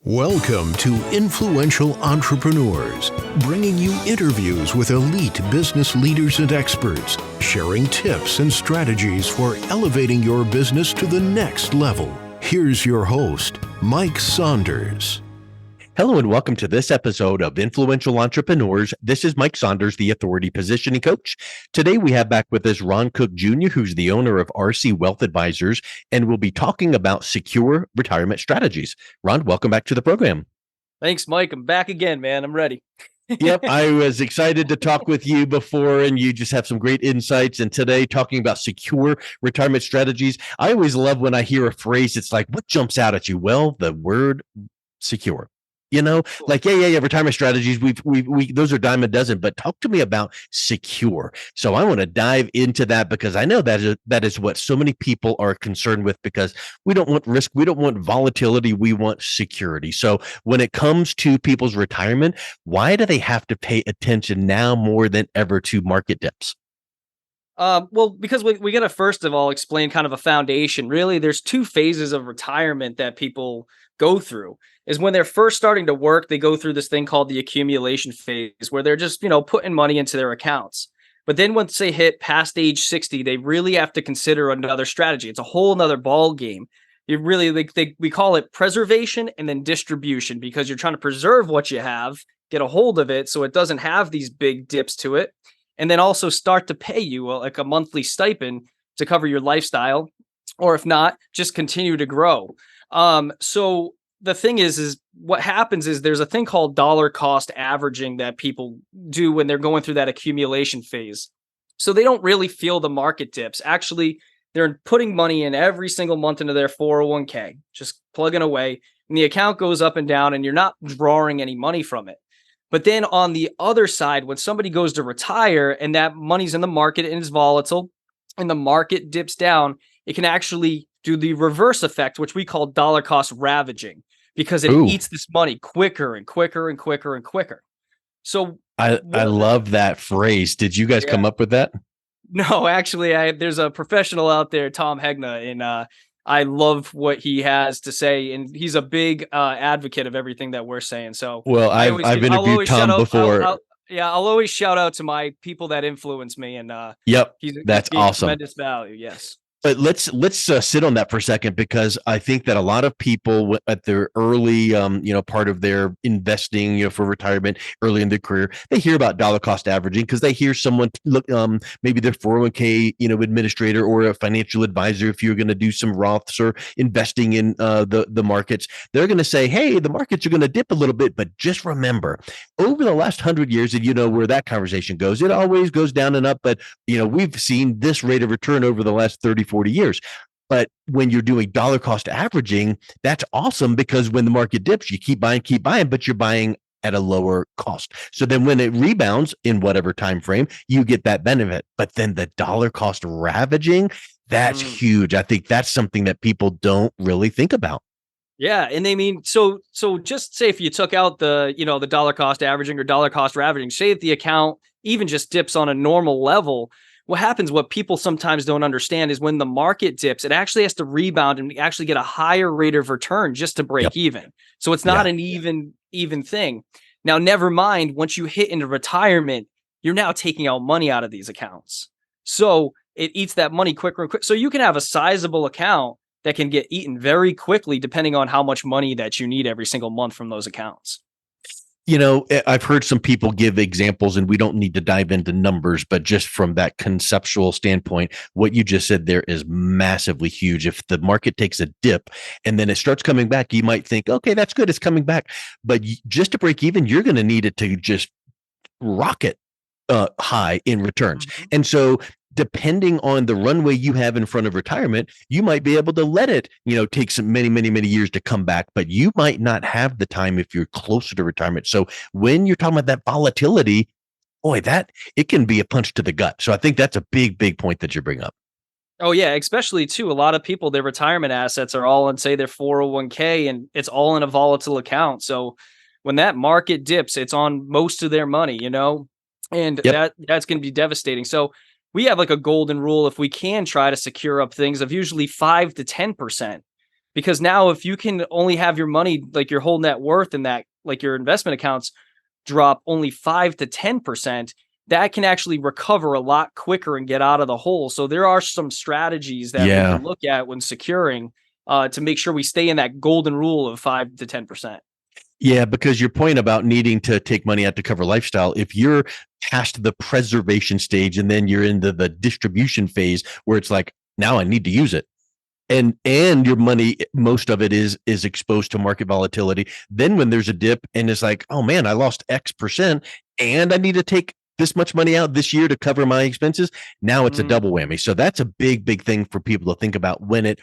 Welcome to Influential Entrepreneurs, bringing you interviews with elite business leaders and experts, sharing tips and strategies for elevating your business to the next level. Here's your host, Mike Saunders. Hello and welcome to this episode of Influential Entrepreneurs. This is Mike Saunders, the Authority Positioning Coach. Today we have back with us Ron Cook Jr., who's the owner of RC Wealth Advisors, and we'll be talking about secure retirement strategies. Ron, welcome back to the program. Thanks, Mike. I'm back again, man. I'm ready. Yep, I was excited to talk with you before, and you just have some great insights. And today, talking about secure retirement strategies. I always love when I hear a phrase. It's like, what jumps out at you? Well, the word secure. You know, like, yeah, retirement strategies, we those are dime a dozen, but talk to me about secure. So I want to dive into that because I know that is what so many people are concerned with, because we don't want risk. We don't want volatility. We want security. So when it comes to people's retirement, why do they have to pay attention now more than ever to market dips? Well, because we got to first of all explain kind of a foundation. Really, there's two phases of retirement that people go through. Is when they're first starting to work, they go through this thing called the accumulation phase, where they're just, putting money into their accounts. But then once they hit past age 60, they really have to consider another strategy. It's a whole nother ball game. You really, we call it preservation and then distribution, because you're trying to preserve what you have, get a hold of it so it doesn't have these big dips to it, and then also start to pay you like a monthly stipend to cover your lifestyle, or if not, just continue to grow. So the thing is what happens is there's a thing called dollar cost averaging that people do when they're going through that accumulation phase. So they don't really feel the market dips. Actually, they're putting money in every single month into their 401k, just plugging away, and the account goes up and down, and you're not drawing any money from it. But then on the other side, when somebody goes to retire and that money's in the market and is volatile and the market dips down, it can actually do the reverse effect, which we call dollar cost ravaging, because it eats this money quicker and quicker and quicker and quicker. So I love that phrase. Did you guys come up with that? No, actually, there's a professional out there, Tom Hegna, and I love what he has to say, and he's a big advocate of everything that we're saying. So, well, I've interviewed Tom before. I'll always shout out to my people that influence me, and that's awesome. Tremendous value, yes. But let's sit on that for a second, because I think that a lot of people at their early, part of their investing, for retirement early in their career, they hear about dollar cost averaging because they hear someone look, maybe their 401k, administrator or a financial advisor. If you're going to do some Roths or investing in the markets, they're going to say, hey, the markets are going to dip a little bit, but just remember, over the last 100 years, and where that conversation goes, it always goes down and up. But we've seen this rate of return over the last 30, 40 years. But when you're doing dollar cost averaging, that's awesome, because when the market dips, you keep buying, but you're buying at a lower cost. So then when it rebounds in whatever time frame, you get that benefit. But then the dollar cost ravaging, that's huge. I think that's something that people don't really think about. Yeah, and they mean, so just say if you took out the the dollar cost averaging or dollar cost ravaging, say if the account even just dips on a normal level, what happens, what people sometimes don't understand, is when the market dips, it actually has to rebound and actually get a higher rate of return just to break even. So it's not an even thing. Now, never mind, once you hit into retirement, you're now taking out money out of these accounts. So it eats that money quicker and quicker. So you can have a sizable account that can get eaten very quickly, depending on how much money that you need every single month from those accounts. I've heard some people give examples, and we don't need to dive into numbers, but just from that conceptual standpoint, what you just said there is massively huge. If the market takes a dip and then it starts coming back, you might think, okay, that's good, it's coming back. But just to break even, you're going to need it to just rocket high in returns. And so depending on the runway you have in front of retirement, you might be able to let it, take some many years to come back, but you might not have the time if you're closer to retirement. So when you're talking about that volatility, boy, that it can be a punch to the gut. So I think that's a big point that you bring up. Oh yeah, especially too, a lot of people, their retirement assets are all in, say, their 401k, and it's all in a volatile account. So when that market dips, it's on most of their money, and that's going to be devastating. So we have like a golden rule. If we can try to secure up things of usually 5 to 10%, because now if you can only have your money, like your whole net worth and that, like your investment accounts drop only 5 to 10%, that can actually recover a lot quicker and get out of the hole. So there are some strategies that we can look at when securing to make sure we stay in that golden rule of 5 to 10%. Yeah, because your point about needing to take money out to cover lifestyle, if you're past the preservation stage and then you're into the distribution phase where it's like, now I need to use it. And your money, most of it is exposed to market volatility. Then when there's a dip and it's like, oh man, I lost X% and I need to take this much money out this year to cover my expenses. Now it's a double whammy. So that's a big thing for people to think about when it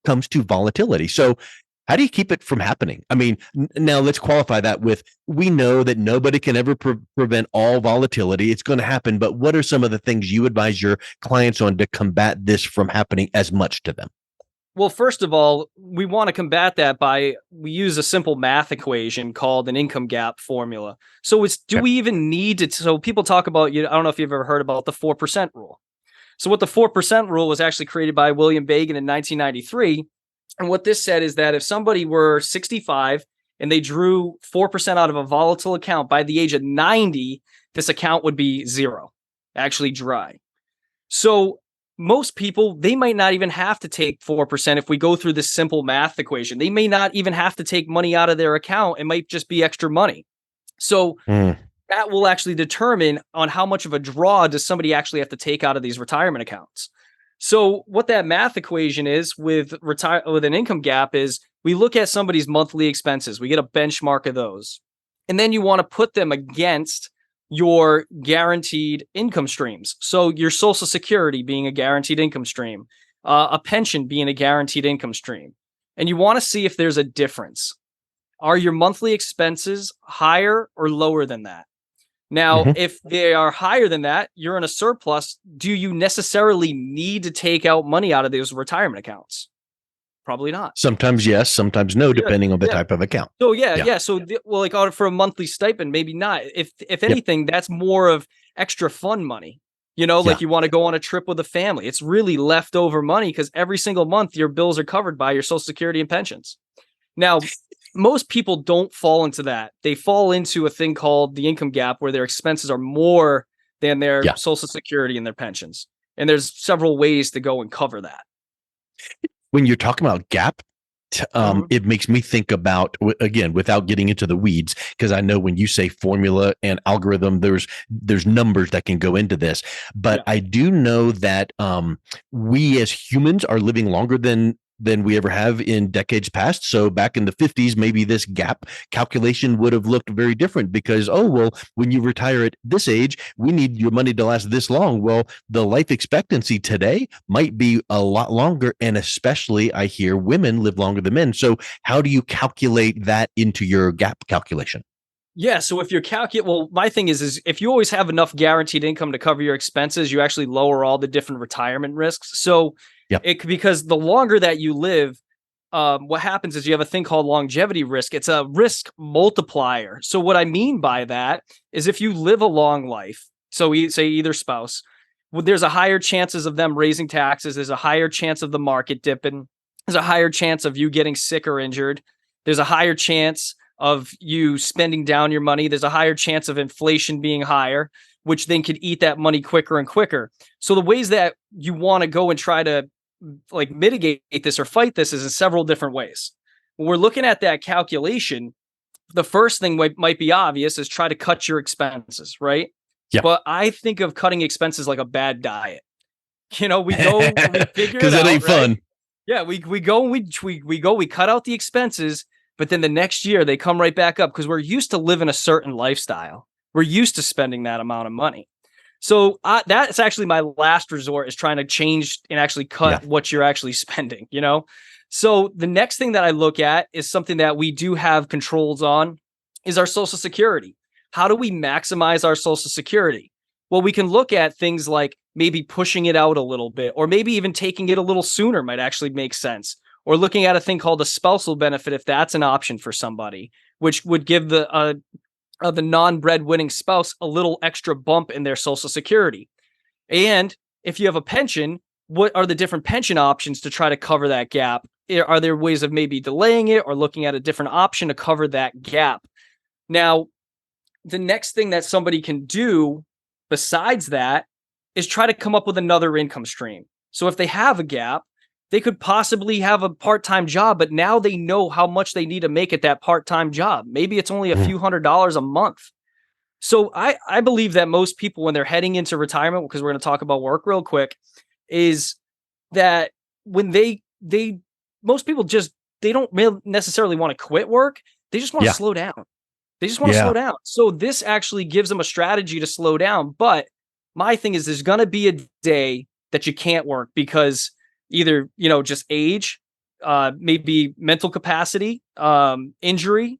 comes to volatility. So how do you keep it from happening? I mean, now let's qualify that with, we know that nobody can ever prevent all volatility. It's going to happen. But what are some of the things you advise your clients on to combat this from happening as much to them? Well, first of all, we want to combat that we use a simple math equation called an income gap formula. So we even need to, so people talk about, I don't know if you've ever heard about the 4% rule. So what the 4% rule was actually created by William Bagan in 1993. And what this said is that if somebody were 65 and they drew 4% out of a volatile account, by the age of 90, this account would be zero, actually dry. So most people, they might not even have to take 4% if we go through this simple math equation. They may not even have to take money out of their account. It might just be extra money. So that will actually determine on how much of a draw does somebody actually have to take out of these retirement accounts. So what that math equation is with an income gap is we look at somebody's monthly expenses. We get a benchmark of those. And then you want to put them against your guaranteed income streams. So your Social Security being a guaranteed income stream, a pension being a guaranteed income stream. And you want to see if there's a difference. Are your monthly expenses higher or lower than that? Now, if they are higher than that, you're in a surplus. Do you necessarily need to take out money out of those retirement accounts? Probably not. Sometimes yes, sometimes no, depending on the type of account. So So like for a monthly stipend, maybe not. If anything, that's more of extra fun money. Like you want to go on a trip with a family. It's really leftover money because every single month your bills are covered by your Social Security and pensions. Now, most people don't fall into that. They fall into a thing called the income gap where their expenses are more than their Social Security and their pensions. And there's several ways to go and cover that. When you're talking about gap, it makes me think about, again, without getting into the weeds, because I know when you say formula and algorithm, there's numbers that can go into this. But I do know that we as humans are living longer than we ever have in decades past. So back in the 50s, maybe this gap calculation would have looked very different because, when you retire at this age, we need your money to last this long. Well, the life expectancy today might be a lot longer. And especially I hear women live longer than men. So how do you calculate that into your gap calculation? Yeah. So if you're my thing is if you always have enough guaranteed income to cover your expenses, you actually lower all the different retirement risks. So because the longer that you live, what happens is you have a thing called longevity risk. It's a risk multiplier. So what I mean by that is if you live a long life, so we say either spouse, there's a higher chances of them raising taxes. There's a higher chance of the market dipping. There's a higher chance of you getting sick or injured. There's a higher chance of you spending down your money. There's a higher chance of inflation being higher, which then could eat that money quicker and quicker. So the ways that you want to go and try to mitigate this or fight this is in several different ways. When we're looking at that calculation, the first thing might be obvious is try to cut your expenses, right? Yeah. But I think of cutting expenses like a bad diet. We go, we figure it out, because it ain't fun. Yeah, we go, we cut out the expenses, but then the next year they come right back up because we're used to living a certain lifestyle. We're used to spending that amount of money. So that's actually my last resort, is trying to change and actually cut what you're actually spending, So the next thing that I look at is something that we do have controls on is our Social Security. How do we maximize our Social Security? Well, we can look at things like maybe pushing it out a little bit, or maybe even taking it a little sooner might actually make sense. Or looking at a thing called a spousal benefit, if that's an option for somebody, which would give the non-breadwinning spouse a little extra bump in their Social Security. And if you have a pension, what are the different pension options to try to cover that gap are there ways of maybe delaying it or looking at a different option to cover that gap? Now, the next thing that somebody can do besides that is try to come up with another income stream. So if they have a gap, they could possibly have a part-time job, but now they know how much they need to make at that part-time job. Maybe it's only a few $100s a month. So I believe that most people, when they're heading into retirement, because we're going to talk about work real quick, is that when most people just, they don't necessarily want to quit work. They just want to slow down. They just want to slow down. So this actually gives them a strategy to slow down. But my thing is, there's going to be a day that you can't work because either, just age, maybe mental capacity, injury,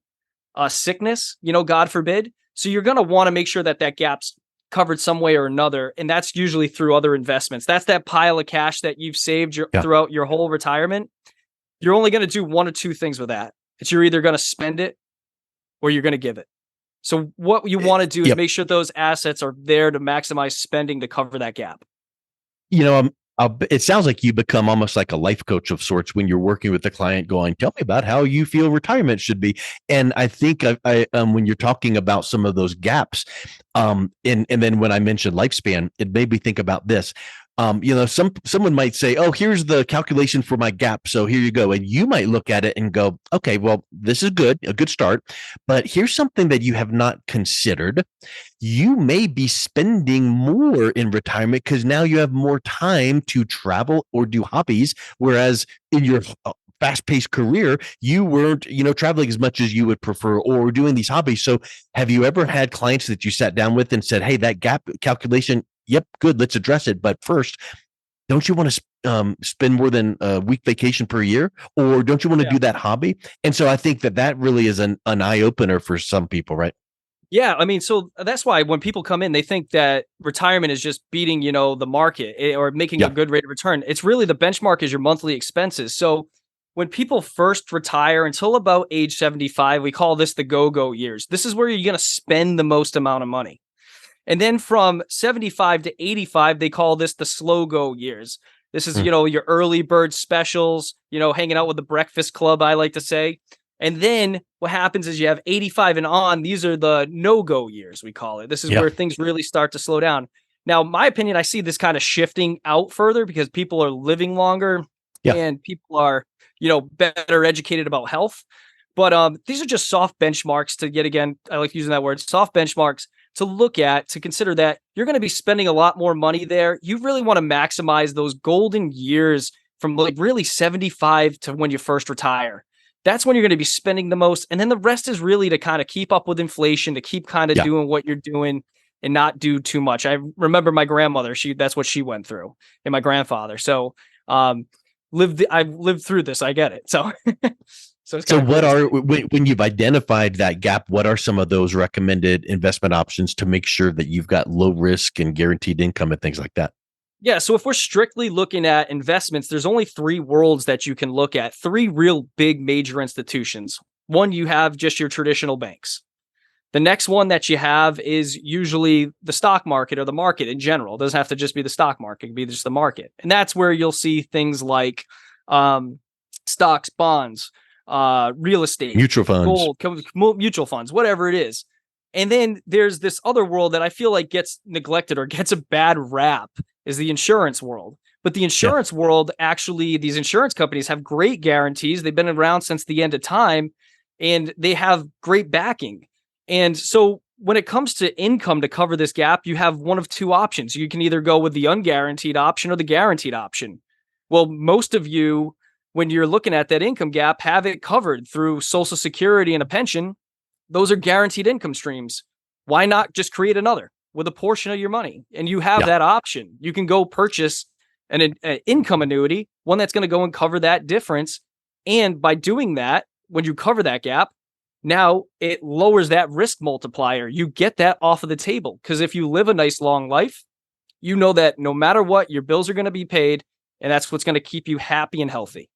sickness, God forbid. So you're going to want to make sure that gap's covered some way or another. And that's usually through other investments. That's that pile of cash that you've saved throughout your whole retirement. You're only going to do one or two things with that. It's you're either going to spend it or you're going to give it. So what you want to do is make sure those assets are there to maximize spending to cover that gap. It sounds like you become almost like a life coach of sorts when you're working with the client going, tell me about how you feel retirement should be. And I think when you're talking about some of those gaps, and then when I mentioned lifespan, it made me think about this. Someone might say, oh, here's the calculation for my gap. So here you go. And you might look at it and go, okay, well, this is a good start, but here's something that you have not considered. You may be spending more in retirement because now you have more time to travel or do hobbies. Whereas in your fast-paced career, you weren't, traveling as much as you would prefer or doing these hobbies. So have you ever had clients that you sat down with and said, hey, that gap calculation, yep, good, let's address it. But first, don't you want to spend more than a week vacation per year? Or don't you want to do that hobby? And so I think that really is an eye-opener for some people, right? Yeah, I mean, so that's why when people come in, they think that retirement is just beating, the market or making a good rate of return. It's really the benchmark is your monthly expenses. So when people first retire until about age 75, we call this the go-go years. This is where you're going to spend the most amount of money. And then from 75 to 85, they call this the slow go years. This is, your early bird specials, hanging out with the breakfast club, I like to say. And then what happens is you have 85 and on. These are the no-go years, we call it. This is where things really start to slow down. Now, my opinion, I see this kind of shifting out further because people are living longer and people are, better educated about health. But these are just soft benchmarks to get, again, I like using that word, soft benchmarks to look at, to consider that you're going to be spending a lot more money there. You really want to maximize those golden years from like really 75 to when you first retire. That's when you're going to be spending the most. And then the rest is really to kind of keep up with inflation, to keep kind of doing what you're doing and not do too much. I remember my grandmother, that's what she went through, and my grandfather. So I've lived through this. I get it. So So when you've identified that gap, what are some of those recommended investment options to make sure that you've got low risk and guaranteed income and things like that? Yeah. So if we're strictly looking at investments, there's only three worlds that you can look at, three real big major institutions. One, you have just your traditional banks. The next one that you have is usually the stock market or the market in general. It doesn't have to just be the stock market, it can be just the market. And that's where you'll see things like stocks, bonds, real estate, mutual funds, gold, mutual funds, whatever it is. And then there's this other world that I feel like gets neglected or gets a bad rap, is the insurance world. But the insurance world, actually, these insurance companies have great guarantees. They've been around since the end of time, and they have great backing. And so when it comes to income to cover this gap, you have one of two options. You can either go with the unguaranteed option or the guaranteed option. Well, most of you, when you're looking at that income gap, have it covered through Social Security and a pension. Those are guaranteed income streams. Why not just create another with a portion of your money? And you have that option. You can go purchase an income annuity, one that's going to go and cover that difference. And by doing that, when you cover that gap, now it lowers that risk multiplier. You get that off of the table, because if you live a nice long life, you know that no matter what, your bills are going to be paid, and that's what's going to keep you happy and healthy.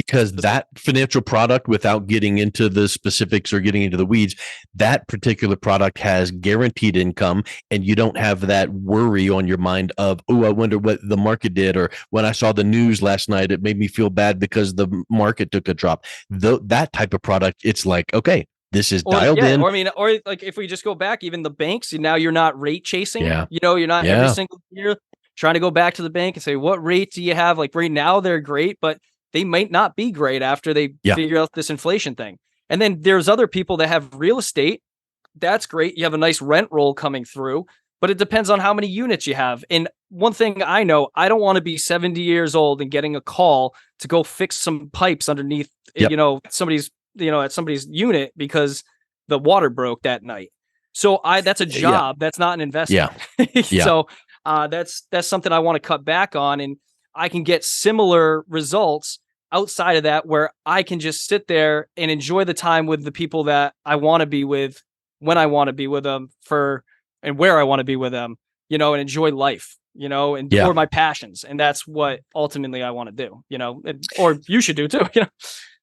Because that financial product, without getting into the specifics or getting into the weeds, that particular product has guaranteed income, and you don't have that worry on your mind of, oh, I wonder what the market did, or when I saw the news last night, it made me feel bad because the market took a drop. That type of product, it's like, okay, this is dialed in. Or like if we just go back, even the banks, now you're not rate chasing. Yeah. You're not every single year trying to go back to the bank and say, what rate do you have? Like right now they're great, but they might not be great after they figure out this inflation thing. And then there's other people that have real estate. That's great. You have a nice rent roll coming through, but it depends on how many units you have. And one thing I know, I don't want to be 70 years old and getting a call to go fix some pipes underneath, somebody's, at somebody's unit because the water broke that night. So that's a job. That's not an investment. So that's something I want to cut back on. And I can get similar results outside of that, where I can just sit there and enjoy the time with the people that I want to be with, when I want to be with them, and where I want to be with them, and enjoy life, or my passions. And that's what ultimately I want to do, or you should do too,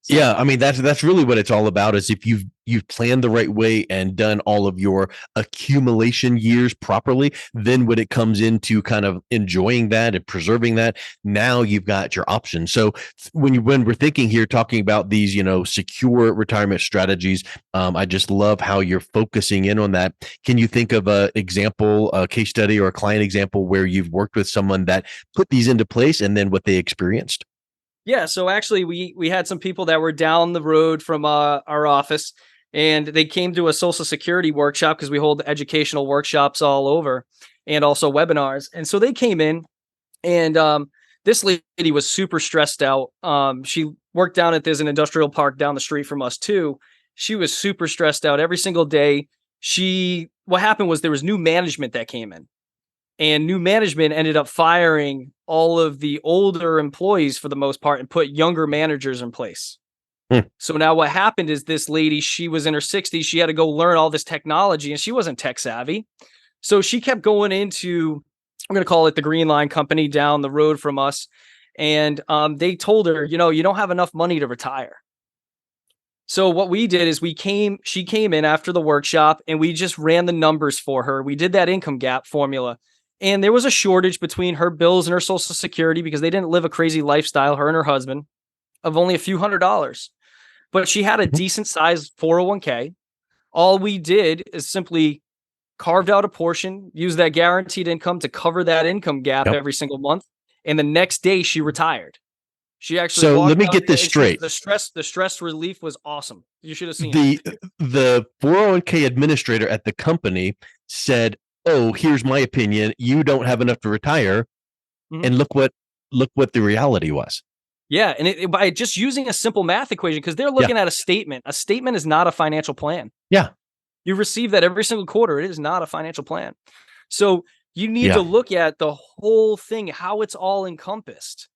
So. Yeah, I mean that's really what it's all about. Is if you've planned the right way and done all of your accumulation years properly, then when it comes into kind of enjoying that and preserving that, now you've got your options. So when we're thinking here, talking about these, secure retirement strategies, I just love how you're focusing in on that. Can you think of a example, a case study, or a client example where you've worked with someone that put these into place and then what they experienced? Yeah, so actually we had some people that were down the road from our office, and they came to a Social Security workshop because we hold educational workshops all over and also webinars. And so they came in, and this lady was super stressed out. She worked down there's an industrial park down the street from us too. She was super stressed out every single day. What happened was there was new management that came in. And new management ended up firing all of the older employees for the most part and put younger managers in place. So now what happened is this lady, she was in her 60s. She had to go learn all this technology, and she wasn't tech savvy. So she kept going into, I'm going to call it the Green Line company down the road from us. And they told her, you don't have enough money to retire. So what we did is she came in after the workshop, and we just ran the numbers for her. We did that income gap formula. And there was a shortage between her bills and her Social Security because they didn't live a crazy lifestyle, her and her husband, of only a few $100s. But she had a decent sized 401k. All we did is simply carved out a portion, used that guaranteed income to cover that income gap every single month. And the next day she retired. She actually. So let me get this straight. The stress relief was awesome. You should have seen the 401k administrator at the company said, oh, here's my opinion. You don't have enough to retire. Mm-hmm. And look what the reality was. Yeah. And by just using a simple math equation, because they're looking at a statement. A statement is not a financial plan. Yeah. You receive that every single quarter. It is not a financial plan. So you need to look at the whole thing, how it's all encompassed.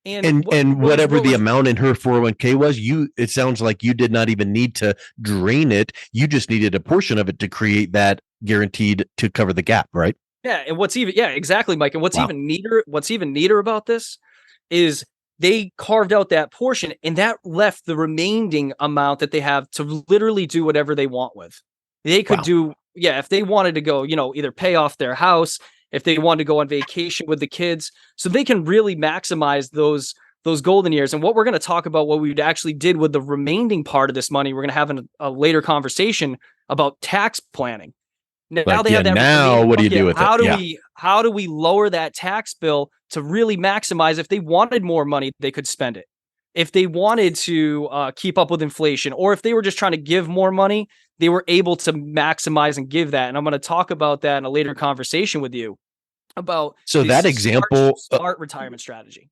And whatever the amount in her 401k was, it sounds like you did not even need to drain it. You just needed a portion of it to create that guaranteed to cover the gap, right? Yeah. And exactly, Mike. And what's even neater about this is they carved out that portion, and that left the remaining amount that they have to literally do whatever they want with. They could do, if they wanted to go, either pay off their house, if they wanted to go on vacation with the kids, so they can really maximize those golden years. And what we're going to talk about, what we actually did with the remaining part of this money, we're going to have a later conversation about tax planning. Now they have that. Now what do you do with it? How do we lower that tax bill to really maximize? If they wanted more money, they could spend it. If they wanted to keep up with inflation, or if they were just trying to give more money, they were able to maximize and give that. And I'm going to talk about that in a later conversation with you about that example, smart retirement strategy.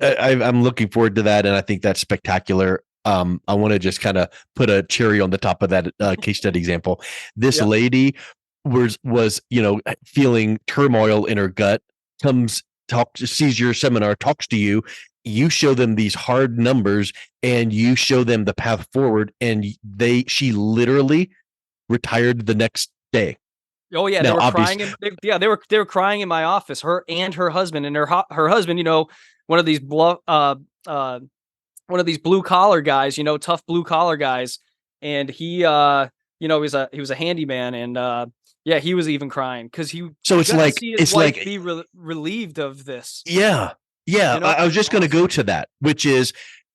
I'm looking forward to that, and I think that's spectacular. I want to just kind of put a cherry on the top of that case study example. This lady was feeling turmoil in her gut, sees your seminar, talks to you. You show them these hard numbers, and you show them the path forward, and she literally retired the next day. Oh yeah, they were crying. They were crying in my office. Her and her husband, and her husband, one of these one of these blue collar guys, tough blue collar guys. And he, he was a handyman, and yeah, he was even crying because So it's got to like see his it's wife like be relieved of this. yeah. I was just going to go to that, which is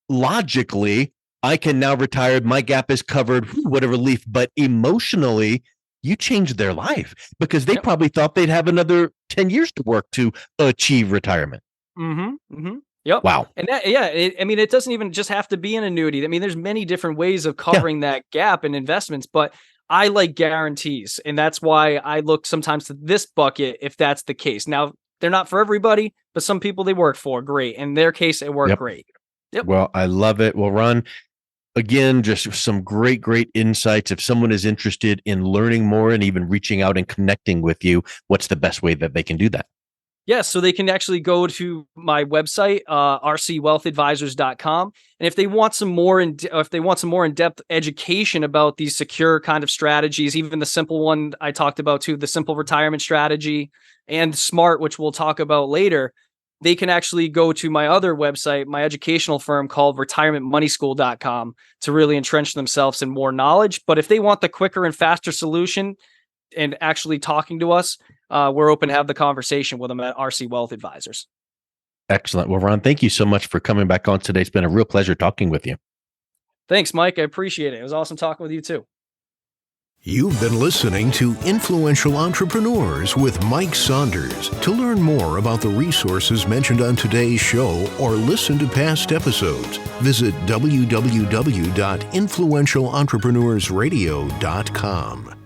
logically, I can now retire. My gap is covered, what a relief. But emotionally, you changed their life because they probably thought they'd have another 10 years to work to achieve retirement. Mm-hmm. Mm-hmm. Yep. Wow. And it doesn't even just have to be an annuity. I mean, there's many different ways of covering that gap in investments, but I like guarantees. And that's why I look sometimes to this bucket if that's the case. Now, they're not for everybody, but some people they work for. Great. In their case, it worked great. Yep. Well, I love it. Well, Ron, again, just some great insights. If someone is interested in learning more and even reaching out and connecting with you, what's the best way that they can do that? Yeah, so they can actually go to my website, rcwealthadvisors.com. And if they want some more in-depth education about these secure kind of strategies, even the simple one I talked about too, the simple retirement strategy and smart, which we'll talk about later, they can actually go to my other website, my educational firm called retirementmoneyschool.com to really entrench themselves in more knowledge. But if they want the quicker and faster solution and actually talking to us, we're open to have the conversation with them at RC Wealth Advisors. Excellent. Well, Ron, thank you so much for coming back on today. It's been a real pleasure talking with you. Thanks, Mike. I appreciate it. It was awesome talking with you too. You've been listening to Influential Entrepreneurs with Mike Saunders. To learn more about the resources mentioned on today's show or listen to past episodes, visit www.influentialentrepreneursradio.com.